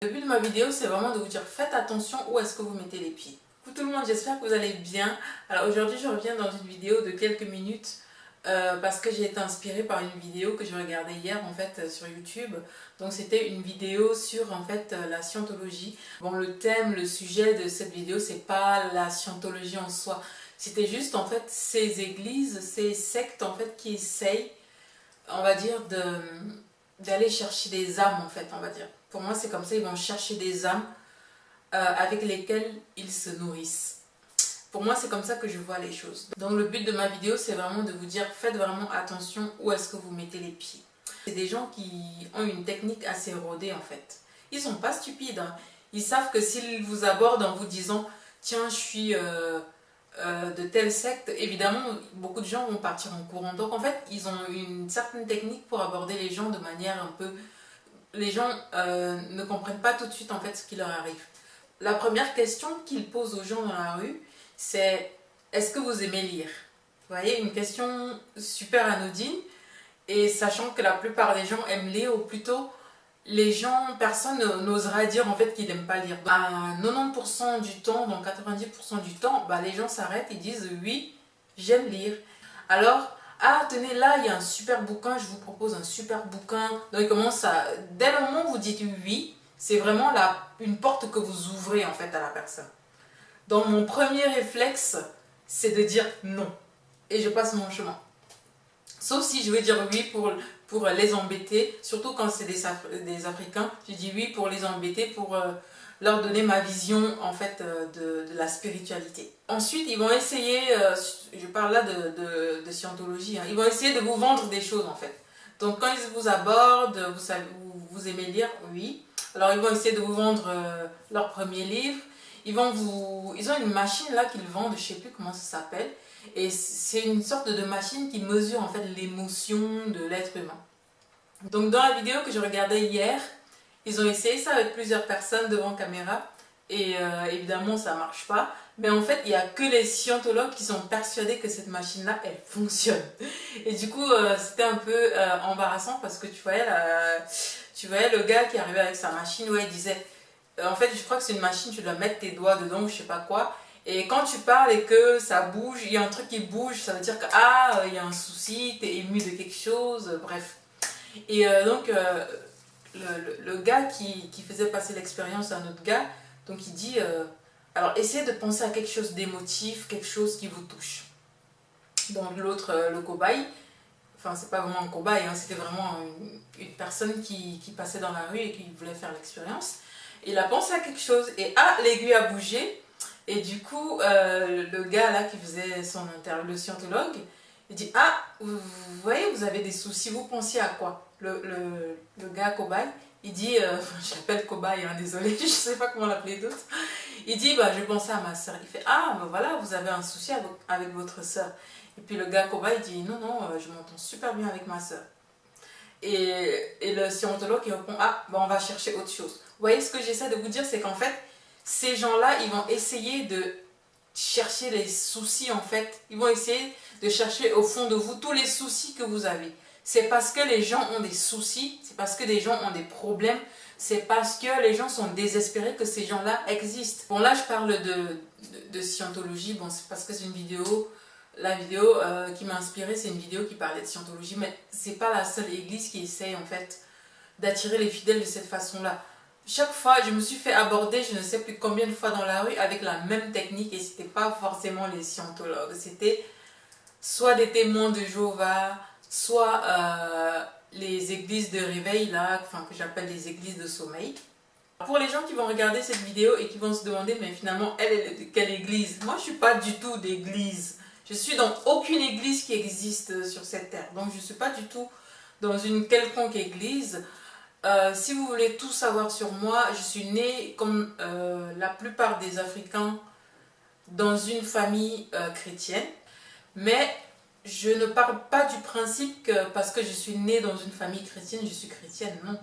Le but de ma vidéo, c'est vraiment de vous dire faites attention où est-ce que vous mettez les pieds. Coucou tout le monde, j'espère que vous allez bien. Alors aujourd'hui, je reviens dans une vidéo de quelques minutes parce que j'ai été inspirée par une vidéo que je regardais hier en fait sur YouTube. Donc c'était une vidéo sur en fait la scientologie. Bon, le thème, le sujet de cette vidéo, c'est pas la scientologie en soi. C'était juste en fait ces églises, ces sectes en fait qui essayent, on va dire, d'aller chercher des âmes en fait, on va dire. Pour moi, c'est comme ça, ils vont chercher des âmes avec lesquelles ils se nourrissent. Pour moi, c'est comme ça que je vois les choses. Donc le but de ma vidéo, c'est vraiment de vous dire, faites vraiment attention où est-ce que vous mettez les pieds. C'est des gens qui ont une technique assez rodée en fait. Ils sont pas stupides, hein. Ils savent que s'ils vous abordent en vous disant, tiens, je suis de telle secte, évidemment, beaucoup de gens vont partir en courant. Donc en fait, ils ont une certaine technique pour aborder les gens de manière un peu... Les gens ne comprennent pas tout de suite en fait ce qui leur arrive. La première question qu'ils posent aux gens dans la rue, c'est est-ce que vous aimez lire? Vous voyez, une question super anodine, et sachant que la plupart des gens aiment lire, ou plutôt les gens, personne n'osera dire en fait qu'ils n'aiment pas lire. À 90% du temps, donc 90% du temps, bah, les gens s'arrêtent et disent oui, j'aime lire. Alors, ah tenez, là il y a un super bouquin, je vous propose un super bouquin. Donc il commence à, dès le moment où vous dites oui, c'est vraiment une porte que vous ouvrez en fait à la personne. Donc mon premier réflexe, c'est de dire non. Et je passe mon chemin. Sauf si je veux dire oui pour les embêter, surtout quand c'est des Africains, je dis oui pour les embêter, pour leur donner ma vision en fait de la spiritualité. Ensuite, ils vont essayer, je parle là de scientologie, hein, ils vont essayer de vous vendre des choses en fait. Donc quand ils vous abordent, vous aimez lire, oui. Alors ils vont essayer de vous vendre leur premier livre. Ils ont une machine là qu'ils vendent, je ne sais plus comment ça s'appelle. Et c'est une sorte de machine qui mesure en fait l'émotion de l'être humain. Donc dans la vidéo que je regardais hier, ils ont essayé ça avec plusieurs personnes devant caméra. Et évidemment ça ne marche pas. Mais en fait il n'y a que les scientologues qui sont persuadés que cette machine-là, elle fonctionne. Et du coup c'était un peu embarrassant parce que tu voyais le gars qui arrivait avec sa machine où il disait... en fait je crois que c'est une machine, tu dois mettre tes doigts dedans ou je sais pas quoi. Et quand tu parles et que ça bouge, il y a un truc qui bouge, ça veut dire que ah, il y a un souci, t'es ému de quelque chose, bref. Et donc le gars qui faisait passer l'expérience à un autre gars, donc il dit alors essayez de penser à quelque chose d'émotif, quelque chose qui vous touche. Donc l'autre, le cobaye, enfin c'est pas vraiment un cobaye, hein, c'était vraiment une personne qui passait dans la rue et qui voulait faire l'expérience. Il a pensé à quelque chose et ah, l'aiguille a bougé. Et du coup, le gars là qui faisait le scientologue, il dit ah, vous voyez, vous avez des soucis, vous pensiez à quoi? Le gars cobaye, il dit, je l'appelle cobaye, hein, désolé, je sais pas comment l'appeler d'autre. Il dit bah je pensais à ma soeur. Il fait ah, ben voilà, vous avez un souci avec votre soeur. Et puis le gars cobaye dit non, non, je m'entends super bien avec ma soeur. Et le scientologue il répond ah, ben on va chercher autre chose. Vous voyez, ce que j'essaie de vous dire, c'est qu'en fait, ces gens-là, ils vont essayer de chercher les soucis en fait. Ils vont essayer de chercher au fond de vous tous les soucis que vous avez. C'est parce que les gens ont des soucis, c'est parce que les gens ont des problèmes, c'est parce que les gens sont désespérés que ces gens-là existent. Bon là je parle de scientologie, bon c'est parce que c'est une vidéo, la vidéo qui m'a inspirée, c'est une vidéo qui parlait de scientologie, mais c'est pas la seule église qui essaye en fait d'attirer les fidèles de cette façon-là. Chaque fois, je me suis fait aborder, je ne sais plus combien de fois dans la rue, avec la même technique, et c'était pas forcément les scientologues, c'était soit des témoins de Jéhovah, soit les églises de réveil, là, enfin, que j'appelle les églises de sommeil. Pour les gens qui vont regarder cette vidéo et qui vont se demander, mais finalement, elle est de quelle église? Moi, je suis pas du tout d'église. Je suis dans aucune église qui existe sur cette terre. Donc, je suis pas du tout dans une quelconque église. Si vous voulez tout savoir sur moi, je suis née comme la plupart des Africains dans une famille chrétienne, mais je ne parle pas du principe que parce que je suis née dans une famille chrétienne, je suis chrétienne, non.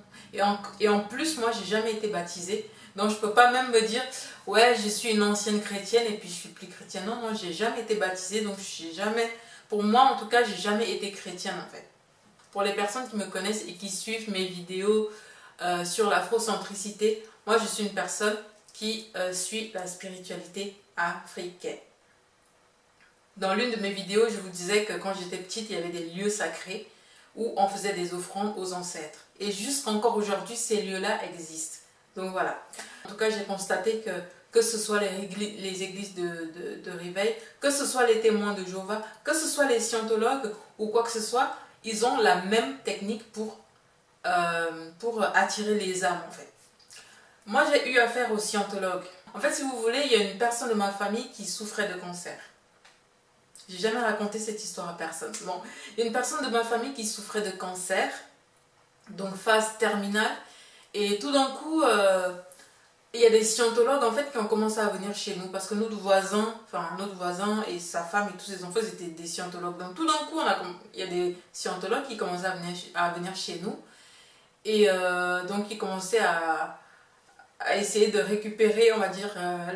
Et en plus, moi, j'ai jamais été baptisée, donc je peux pas même me dire, ouais, je suis une ancienne chrétienne et puis je suis plus chrétienne. Non, non, j'ai jamais été baptisée, donc j'ai jamais, pour moi en tout cas, j'ai jamais été chrétienne en fait. Pour les personnes qui me connaissent et qui suivent mes vidéos sur l'afrocentricité, Moi, je suis une personne qui suit la spiritualité africaine. Dans l'une de mes vidéos, je vous disais que quand j'étais petite, il y avait des lieux sacrés où on faisait des offrandes aux ancêtres. Et jusqu'encore aujourd'hui, ces lieux-là existent. Donc voilà. En tout cas, j'ai constaté que ce soit les églises de réveil, que ce soit les témoins de Jéhovah, que ce soit les scientologues ou quoi que ce soit, ils ont la même technique pour attirer les âmes en fait. Moi, j'ai eu affaire aux scientologues. En fait, si vous voulez, il y a une personne de ma famille qui souffrait de cancer. J'ai jamais raconté cette histoire à personne. Bon, il y a une personne de ma famille qui souffrait de cancer, donc phase terminale, et tout d'un coup, il y a des scientologues en fait qui ont commencé à venir chez nous parce que notre voisin et sa femme et tous ses enfants étaient des scientologues. Donc tout d'un coup, il y a des scientologues qui commençaient à venir chez nous et donc ils commençaient à essayer de récupérer, on va dire,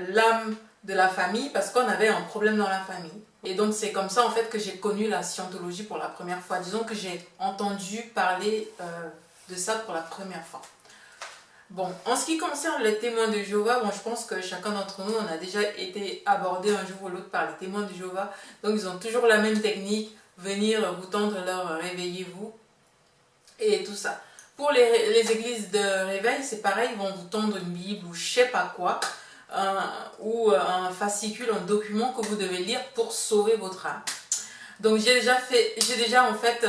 l'âme de la famille parce qu'on avait un problème dans la famille. Et donc c'est comme ça en fait que j'ai connu la scientologie pour la première fois. Disons que j'ai entendu parler de ça pour la première fois. Bon, en ce qui concerne les témoins de Jéhovah, bon, je pense que chacun d'entre nous, on a déjà été abordé un jour ou l'autre par les témoins de Jéhovah. Donc ils ont toujours la même technique, venir vous tendre leur réveillez-vous et tout ça. Pour les églises de réveil, c'est pareil, ils vont vous tendre une Bible ou je sais pas quoi, ou un fascicule, un document que vous devez lire pour sauver votre âme. Donc j'ai déjà en fait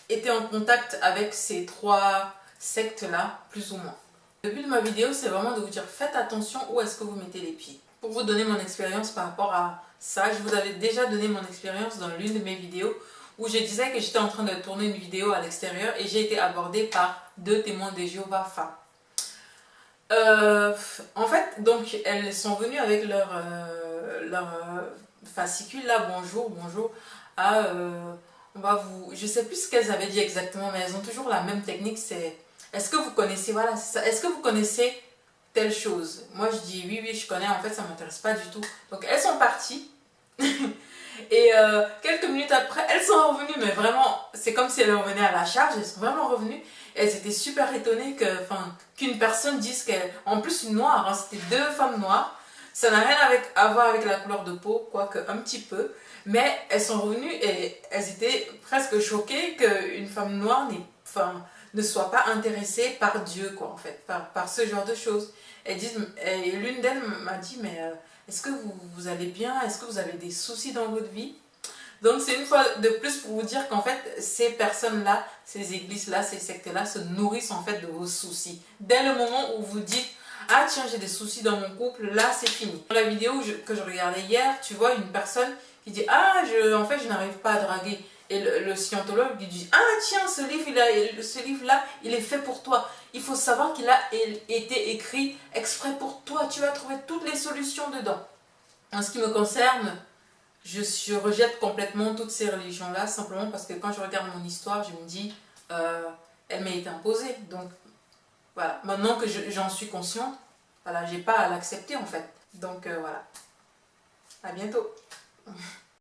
été en contact avec ces trois sectes-là, plus ou moins. Le but de ma vidéo, c'est vraiment de vous dire, faites attention où est-ce que vous mettez les pieds. Pour vous donner mon expérience par rapport à ça, je vous avais déjà donné mon expérience dans l'une de mes vidéos où je disais que j'étais en train de tourner une vidéo à l'extérieur et j'ai été abordée par 2 témoins de Jéhovah femmes. En fait, donc, elles sont venues avec leur fascicule là, bonjour, je sais plus ce qu'elles avaient dit exactement, mais elles ont toujours la même technique, c'est... Est-ce que vous connaissez, voilà, c'est ça. Est-ce que vous connaissez telle chose? Moi, je dis oui, je connais. En fait, ça ne m'intéresse pas du tout. Donc, elles sont parties. Et quelques minutes après, elles sont revenues. Mais vraiment, c'est comme si elles revenaient à la charge. Elles sont vraiment revenues. Et elles étaient super étonnées qu'une personne dise qu'elle... En plus, une noire, hein, c'était 2 femmes noires. Ça n'a rien à voir avec la couleur de peau, quoique un petit peu. Mais elles sont revenues et elles étaient presque choquées qu'une femme noire ne soit pas intéressée par Dieu, quoi, en fait, par ce genre de choses. Et l'une d'elles m'a dit, mais est-ce que vous allez bien? Est-ce que vous avez des soucis dans votre vie? Donc c'est une fois de plus pour vous dire qu'en fait, ces personnes-là, ces églises-là, ces sectes-là se nourrissent en fait de vos soucis. Dès le moment où vous dites, ah tiens, j'ai des soucis dans mon couple, là c'est fini. Dans la vidéo que je regardais hier, tu vois une personne qui dit, ah, en fait, je n'arrive pas à draguer. Et le scientologue lui dit, ah tiens, ce livre-là, il est fait pour toi. Il faut savoir qu'il a été écrit exprès pour toi. Tu vas trouver toutes les solutions dedans. En ce qui me concerne, je rejette complètement toutes ces religions-là, simplement parce que quand je regarde mon histoire, je me dis, elle m'a été imposée. Donc, voilà. Maintenant que j'en suis consciente, voilà, j'ai pas à l'accepter en fait. Donc, voilà. À bientôt.